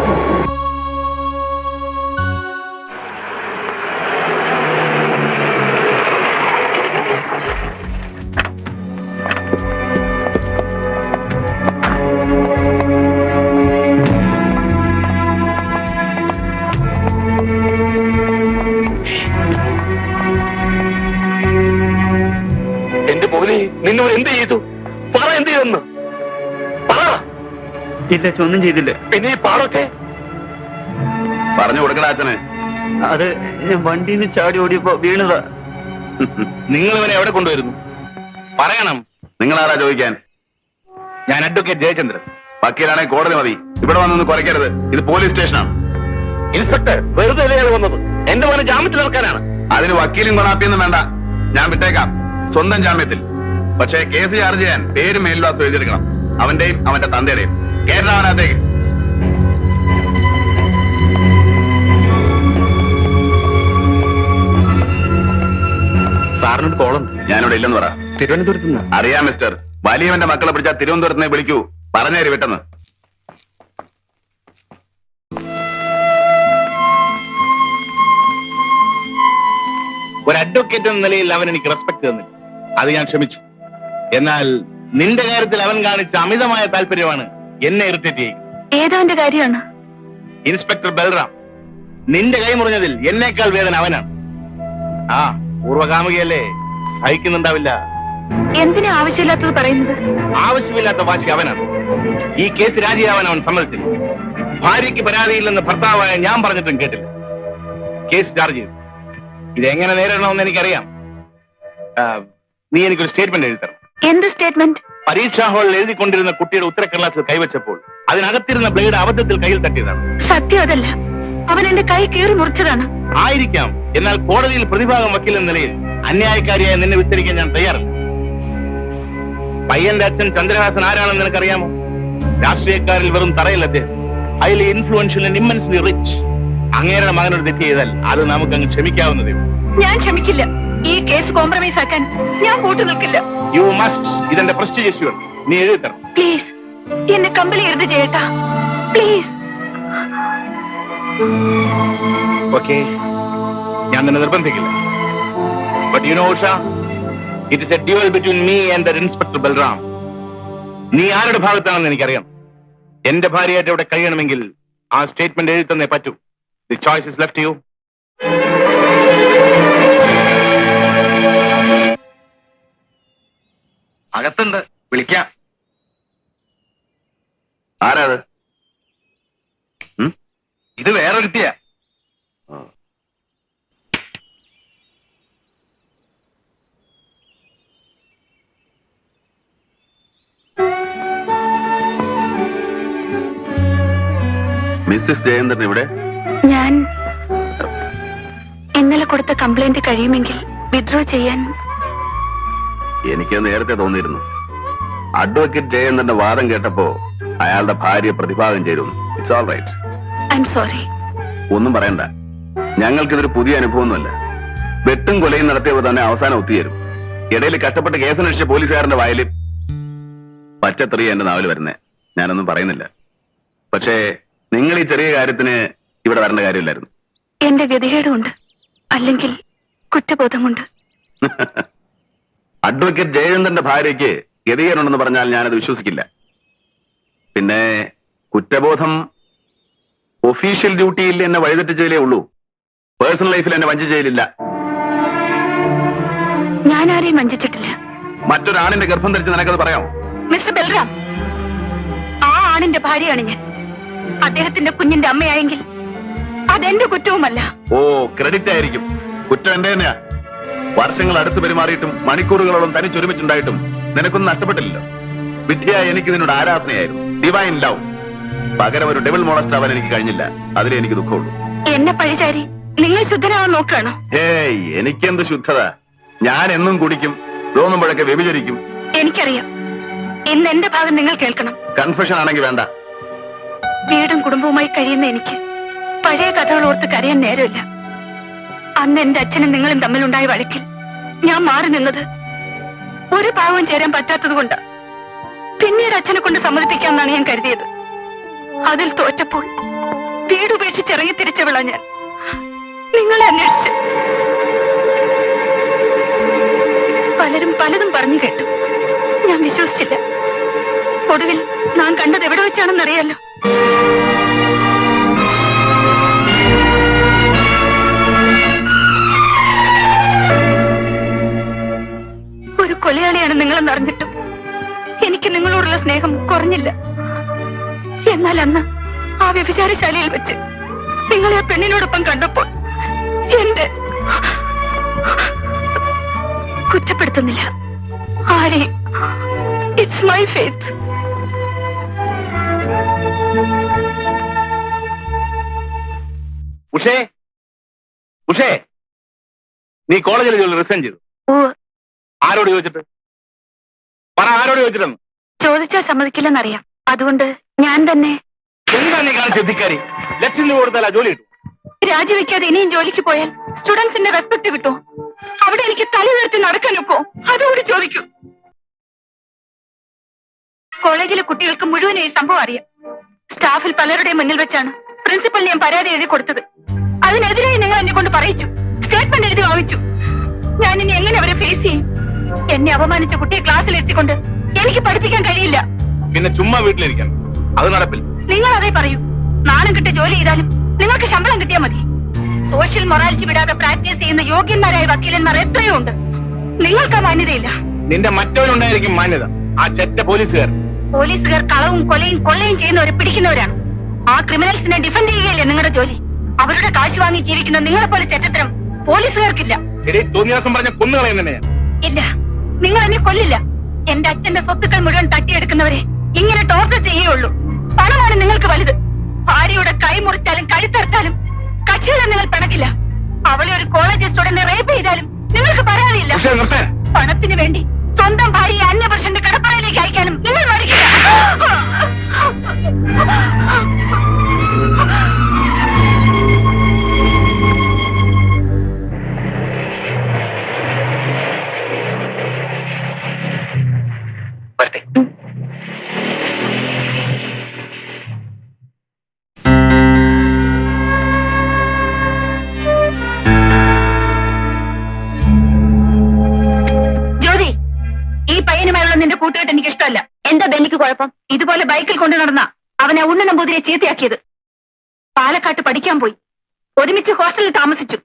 C: എന്റെ മോനെ നിന്നോട് എന്ത് ചെയ്തു? പറ, എന്ത് ചെയ്തെന്ന് പറ.
F: ഇല്ല, ഒന്നും ചെയ്തില്ല.
C: പിന്നെ ഈ പാടൊക്കെ
B: പറഞ്ഞു കൊടുക്കടാ അച്ഛന്.
F: അത് ഞാൻ വണ്ടിയിൽ നിന്ന് ചാടി ഓടിയപ്പോ വീണതാ.
D: നിങ്ങൾ ഇവനെ എവിടെ കൊണ്ടുവരുന്നു? പറയണം.
B: നിങ്ങളാരാ ചോദിക്കാൻ?
D: ഞാൻ അഡ്വക്കേറ്റ് ജയചന്ദ്രൻ.
B: വക്കീലാണെങ്കിൽ കോടതി മതി. ഇവിടെ വന്നൊന്ന് കുറയ്ക്കരുത്. ഇത് പോലീസ് സ്റ്റേഷനാണ്.
C: ഇൻസ്പെക്ടർ വെറുതെ അല്ലയാണ് വന്നത്. എന്റെ മോനെ ജാമ്യത്തിൽ ഇറക്കാനാണ്.
B: അതിന് വക്കീലും കൊണാപ്പിയൊന്നും വേണ്ട. ഞാൻ വിട്ടേക്കാം, സ്വന്തം ജാമ്യത്തിൽ. പക്ഷേ കേസ് ചാർജ് ചെയ്യാൻ പേരും മേൽവാസം എഴുതിയെടുക്കണം. അവന്റെയും അവന്റെ തന്തയുടെയും. കേരളാവനകത്തേക്ക്.
C: സാറിനോട് കോളം.
B: ഞാനിവിടെ ഇല്ലെന്ന് പറ.
C: തിരുവനന്തപുരത്ത് നിന്ന്.
B: അറിയാം മിസ്റ്റർ. വലിയവന്റെ മക്കളെ പിടിച്ചാൽ തിരുവനന്തപുരത്ത് വിളിക്കൂ. പറഞ്ഞേരി വിട്ടെന്ന്.
D: ഒരു അഡ്വക്കേറ്റ് എന്ന നിലയിൽ അവൻ എനിക്ക് റെസ്പെക്ട് തന്നില്ല. അത് ഞാൻ ക്ഷമിച്ചു. എന്നാൽ നിന്റെ കാര്യത്തിൽ അവൻ കാണിച്ച അമിതമായ താല്പര്യമാണ് എന്നെ ഇറിറ്റേറ്റ് ചെയ്യുന്നത്.
A: ഏതാന്റെ കാര്യമാണ്?
D: ഇൻസ്പെക്ടർ ബൽറാം, നിന്റെ കൈ മുറിഞ്ഞതിൽ എന്നേക്കാൾ വേദന അവനാണ്. ആ പൂർവകാമുകയല്ലേ, സഹിക്കുന്നുണ്ടാവില്ല.
A: എന്തിനാ ആവശ്യമില്ലാത്തത് പറയുന്നത്?
D: ആവശ്യമില്ലാത്ത വാശി അവനാണ്. ഈ കേസ് രാജിയാവാൻ അവൻ സമ്മതിച്ചില്ല. ഭാര്യയ്ക്ക് പരാതിയില്ലെന്ന് ഭർത്താവായ ഞാൻ പറഞ്ഞിട്ടും കേട്ടില്ല. കേസ് ചാർജ് ചെയ്തു. ഇതെങ്ങനെ നേരിടണമെന്ന് എനിക്കറിയാം. നീ എനിക്കൊരു സ്റ്റേറ്റ്മെന്റ് എഴുതി തരണം.
A: എന്ത് സ്റ്റേറ്റ്മെന്റ്?
D: പരീക്ഷാ ഹാളിൽ എഴുതിക്കൊണ്ടിരുന്ന കുട്ടിയുടെ ഉത്തരക്കടലാസിൽ കൈവച്ചപ്പോൾ അതിനകത്തിരുന്ന ബ്ലേഡ് അബദ്ധത്തിൽ കയ്യിൽ തട്ടിയതാണ്.
A: സത്യം അതല്ല. അവൻ എന്റെ കൈ കീറി മുറിച്ചതാണ്.
D: ആയിരിക്കാം. എന്നാൽ കോടതിയിൽ പ്രതിഭാഗം വക്കീൽ എന്ന നിലയിൽ അന്യായക്കാരിയായ നിന്നെ വിസ്തരിക്കാൻ ഞാൻ തയ്യാറല്ല. പയ്യന്റെ അച്ഛൻ ചന്ദ്രഹാസൻ ആരാണെന്ന് നിനക്കറിയാമോ? രാഷ്ട്രീയക്കാരിൽ വെറും തറയില്ല അദ്ദേഹം. Highly influential and immensely rich. അങ്ങേരുടെ മകനോട് തെറ്റ് ചെയ്താൽ അത് നമുക്ക് അങ്ങ് ക്ഷമിക്കാവുന്നതേ ഉള്ളൂ.
A: ഞാൻ ക്ഷമിക്കില്ല. ഈ കേസ് കോംപ്രമൈസ് ആക്കാൻ ഞാൻ കൂട്ടു നിൽക്കില്ല.
D: You must. ഇതെന്റെ പ്രസ്റ്റീജിയസ് ഇഷ്യൂ. നീ എഴുതി തരണം.
A: പ്ലീസ്, എന്നെ കമ്പലി എഴുതി ചെയ്യട്ടാ. പ്ലീസ്.
D: ഓക്കെ, ഞാൻ നിന്നെ നിർബന്ധിക്കില്ല. But you know Usha, it is a duel between me and the inspector Balram. നീ ആരുടെ ഭാഗത്താണെന്ന് എനിക്കറിയാം. എന്റെ ഭാര്യയായിട്ട് ഇവിടെ കഴിയണമെങ്കിൽ ആ സ്റ്റേറ്റ്മെന്റ് എഴുതി തന്നേ പറ്റൂ. The choice is left you.
B: അകത്തുണ്ട്, വിളിക്കാം. ആരാത്?
D: ഇത് വേറെ കിട്ടിയ
B: മിസ്സിസ് ജയചന്ദ്രൻ ഇവിടെ?
A: ഞാൻ ഇന്നലെ കൊടുത്ത കംപ്ലൈന്റ് കഴിയുമെങ്കിൽ വിത്ഡ്രോ ചെയ്യാൻ.
B: എനിക്ക് നേരത്തെ തോന്നിയിരുന്നു. അഡ്വക്കേറ്റ് ജയചന്ദ്രന്റെ വാദം കേട്ടപ്പോ അയാളുടെ ഭാര്യ പ്രതിഭാഗം ചെയ്തിരുന്നു. It's all right.
A: I'm sorry.
B: ഒന്നും പറയണ്ട. ഞങ്ങൾക്കിതൊരു പുതിയ അനുഭവമൊന്നുമല്ല. വെട്ടും കൊലയും നടത്തിയവർ തന്നെ അവസാനം ഒത്തുചേരും. ഇടയിൽ കഷ്ടപ്പെട്ട് കേസന്വേഷിച്ച പോലീസുകാരന്റെ വായില് പച്ചത്തെറിയ എന്റെ നാവിൽ വരുന്നേ. ഞാനൊന്നും പറയുന്നില്ല. പക്ഷേ നിങ്ങൾ ഈ ചെറിയ കാര്യത്തിന് ഇവിടെ വരേണ്ട കാര്യമില്ലായിരുന്നു.
A: എന്റെ ഗതികേടുമുണ്ട്, അല്ലെങ്കിൽ കുറ്റബോധമുണ്ട്.
B: അഡ്വക്കേറ്റ് ജയചന്ദ്രന്റെ ഭാര്യയ്ക്ക് ഗതികേടുണ്ടെന്ന് പറഞ്ഞാൽ ഞാനത് വിശ്വസിക്കില്ല. പിന്നെ കുറ്റബോധം ഒഫീഷ്യൽ ഡ്യൂട്ടിയിൽ എന്നെ വഴിതെറ്റിച്ചതിലേ ഉള്ളൂ. പേഴ്സണൽ ലൈഫിൽ എന്നെ വഞ്ചിച്ചതിലില്ല.
A: ഞാൻ ആരെയും വഞ്ചിച്ചിട്ടില്ല.
B: മറ്റൊരാണിന്റെ ഗർഭം ധരിച്ച് നിനക്കത് പറയാം?
A: മിസ്റ്റർ ബൽറാം, ആ ആണിന്റെ ഭാര്യയാണ് ഞാൻ. അദ്ദേഹത്തിന്റെ കുഞ്ഞിന്റെ അമ്മയായെങ്കിൽ അതെന്റെ കുറ്റവുമല്ല.
B: ഓ, ക്രെഡിറ്റ് ആയിരിക്കും. കുറ്റം എന്റെ തന്നെയാ. വർഷങ്ങൾ അടുത്ത് പെരുമാറിയിട്ടും മണിക്കൂറുകളോളം തനിച്ചൊരുമിച്ചുണ്ടായിട്ടും നിനക്കൊന്നും നഷ്ടപ്പെട്ടില്ലല്ലോ. വിദ്യയായി എനിക്ക് നിന്നോട് ആരാധനയായിരുന്നു, ഡിവൈൻ ലവ്. പകരം ഒരു ഡെവിൾ മോളസ്റ്റ് ആവാൻ എനിക്ക് കഴിഞ്ഞില്ല. അതിലേ എനിക്ക് ദുഃഖമുള്ളൂ.
A: എന്നെ പഴിചാരി നിങ്ങൾ ശുദ്ധനാവാൻ നോക്കുകയാണോ?
B: ഹേയ്, എനിക്കെന്ത് ശുദ്ധത. ഞാൻ എന്നും കുടിക്കും, തോന്നുമ്പോഴൊക്കെ വ്യഭിചരിക്കും.
A: എനിക്കറിയാം. ഇന്ന് എന്റെ ഭാഗം നിങ്ങൾ കേൾക്കണം.
B: കൺഫെഷൻ ആണെങ്കിൽ വേണ്ട.
A: വീടും കുടുംബവുമായി കഴിയുന്ന എനിക്ക് പഴയ കഥകൾ ഓർത്ത് കരയാൻ നേരമില്ല. അന്ന് എന്റെ അച്ഛനും നിങ്ങളും തമ്മിലുണ്ടായ വഴക്കിൽ ഞാൻ മാറി നിന്നത് ഒരു ഭാവവും ചേരാൻ പറ്റാത്തത് കൊണ്ട്. പിന്നീട് അച്ഛനെ കൊണ്ട് സമ്മതിപ്പിക്കാമെന്നാണ് ഞാൻ കരുതിയത്. അതിൽ തോറ്റപ്പോൾ വീടുപേക്ഷിച്ചിറങ്ങി തിരിച്ചവിള ഞാൻ നിങ്ങളെ അന്വേഷിച്ച്. പലരും പലതും പറഞ്ഞു കേട്ടു. ഞാൻ വിശ്വസിച്ചില്ല. ഒടുവിൽ ഞാൻ കണ്ടത് എവിടെ വെച്ചാണെന്നറിയാലോ. ഒരു കൊലയാളിയാണ് നിങ്ങളെന്ന് അറിഞ്ഞിട്ടും എനിക്ക് നിങ്ങളോടുള്ള സ്നേഹം കുറഞ്ഞില്ല. എന്നാൽ അന്ന് ആ വ്യഭിചാരശാലയിൽ വെച്ച് നിങ്ങളെ ആ പെണ്ണിനോടൊപ്പം കണ്ടപ്പോൾ എന്റെ കുറ്റപ്പെടുത്തുന്നില്ല ആരെയും. It's my faith.
D: ഉഷേ, ഉഷേ, നീ കോളേജിൽ ജോലി റിസൈൻ ചെയ്തു. ആരോട് ചോദിച്ചിട്ട്? പറ, ആരോട് ചോദിച്ചിട്ടെന്ന്?
A: ചോദിച്ചാൽ സമ്മതിക്കില്ലെന്നറിയാം. അതുകൊണ്ട് ഞാൻ തന്നെ.
D: എന്താ നീ കാണിച്ച ധിക്കാരി? ലക്ഷം രൂപ കൊടുത്താൽ ജോലി കിട്ടും.
A: രാജിവെക്കാതെ ഇനിയും ജോലിക്ക് പോയാൽ സ്റ്റുഡൻസിന്റെ റെസ്പെക്ട് കിട്ടുമോ? അവിടെ എനിക്ക് തല ഉയർത്തി നടക്കാനൊക്കോ? അതുകൂടി ചോദിക്കൂ. കോളേജിലെ കുട്ടികൾക്ക് മുഴുവൻ ഈ സംഭവം അറിയാം. സ്റ്റാഫിൽ പലരുടെയും മുന്നിൽ വെച്ചാണ് പ്രിൻസിപ്പൽ ഞാൻ പരാതി എഴുതി കൊടുത്തത്. അതിനെതിരായി നിങ്ങൾ എന്നെ കൊണ്ട് പറയിച്ചു, സ്റ്റേറ്റ്മെന്റ് എഴുതി വാങ്ങിച്ചു. ഞാൻ ഇനി എങ്ങനെ അവരെ ഫേസ് ചെയ്യും? എന്നെ അപമാനിച്ച കുട്ടിയെ ക്ലാസ്സിൽ എത്തിക്കൊണ്ട് എനിക്ക് പഠിപ്പിക്കാൻ കഴിയില്ല.
D: പിന്നെ ചുമ്മാ വീട്ടിലിരിക്കണം, അത് നടപ്പില്ല.
A: നിങ്ങൾ അതേ പറയൂ. നാണം കിട്ടിയ ജോലി ചെയ്താലും നിങ്ങൾക്ക് ശമ്പളം കിട്ടിയാൽ മതി. സോഷ്യൽ മൊറാലിറ്റി വിടാതെ പ്രാക്ടീസ് ചെയ്യുന്ന യോഗ്യന്മാരായ വക്കീലന്മാർ എത്രയോ ഉണ്ട്. നിങ്ങൾക്ക് ആ മാന്യതയില്ല.
D: നിന്റെ മറ്റവനുണ്ടായിരിക്കും മാന്യത, ആ ചെറ്റ പോലീസുകാർ.
A: പോലീസുകാർ കളവും കൊലയും ചെയ്യുന്നവരെ പിടിക്കുന്നവരാണ്. ആ ക്രിമിനൽസിനെ ഡിഫെൻഡ് ചെയ്യുകയല്ലേ നിങ്ങളുടെ ജോലി. അവരുടെ കാശ് വാങ്ങി ജീവിക്കുന്ന നിങ്ങളെ പോലെ ചെറ്റത്തരം പോലീസുകാർക്കില്ല.
D: തോന്നിയാസം പറഞ്ഞ കൊന്നുകളയും തന്നെ.
A: ഇല്ല, നിങ്ങൾ എന്നെ കൊല്ലില്ല. എന്റെ അച്ഛന്റെ സ്വത്തുക്കൾ മുഴുവൻ തട്ടിയെടുക്കുന്നവരെ ഇങ്ങനെ ടോർച്ചർ ചെയ്യുകയുള്ളൂ. പണമാണ് നിങ്ങൾക്ക് വലുത്. ഭാര്യയുടെ കൈ മുറിച്ചാലും കഴുത്തറുത്താലും കക്ഷികളെ നിങ്ങൾ പിണക്കില്ല. അവളെ ഒരു കോളേജ് സ്റ്റുഡന്റ് റേപ്പ് ചെയ്താലും നിങ്ങൾക്ക് പരാതിയില്ല. പണത്തിന് വേണ്ടി സ്വന്തം ഭാര്യയെ അന്യപുരുഷന്റെ കടപ്പുറയിലേക്ക് അയക്കാനും നിങ്ങൾ മടിക്കില്ല. ജ്യോതി, ഈ പയ്യനുമായുള്ള നിന്റെ കൂട്ടുകെട്ട് എനിക്ക് ഇഷ്ടമല്ല. എന്താ ബെന്നിക്ക് കുഴപ്പം? ഇതുപോലെ ബൈക്കിൽ കൊണ്ടു നടന്ന അവനെ ഉണ്ണ നമ്പൂതിരെ ചീത്തയാക്കിയത്. പാലക്കാട്ട് പഠിക്കാൻ പോയി, ഒരുമിച്ച് ഹോസ്റ്റലിൽ താമസിച്ചു.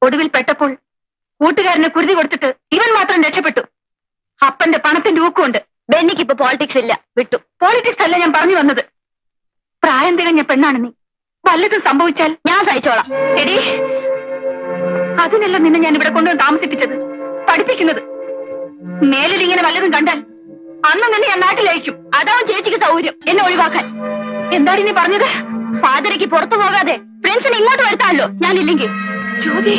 A: ഒടുവിൽ പെട്ടപ്പോൾ കൂട്ടുകാരനെ കുരുതി കൊടുത്തിട്ട് ഇവൻ മാത്രം രക്ഷപ്പെട്ടു. അപ്പന്റെ പണത്തിന്റെ ഊക്കുണ്ട്. ബെന്നിക്ക് ഇപ്പൊ പോളിറ്റിക്സ് ഇല്ല, വിട്ടു. പോളിറ്റിക്സ് അല്ല ഞാൻ പറഞ്ഞു വന്നത്. പ്രായം തികഞ്ഞ പെണ്ണാണ് നീ. വല്ലതും സംഭവിച്ചാൽ ഞാൻ സഹിച്ചോളാം. എടീ, അതിനല്ല നിന്നെ ഞാൻ ഇവിടെ കൊണ്ടുവന്ന് താമസിപ്പിച്ചത്, പഠിപ്പിക്കുന്നത്. മേലിൽ ഇങ്ങനെ വല്ലതും കണ്ടാൽ അന്ന് നിന്നെ ഞാൻ നാട്ടിലയക്കും. അതാവും ചേച്ചിക്ക് സൗകര്യം എന്നെ ഒഴിവാക്കാൻ. എന്താണ് നീ പറഞ്ഞത്? ഫാദറിക്ക് പുറത്തു പോകാതെ ഫ്രണ്ട്സിനെ ഇങ്ങോട്ട് വരുത്താമല്ലോ ഞാനില്ലെങ്കിൽ. ജ്യോതി,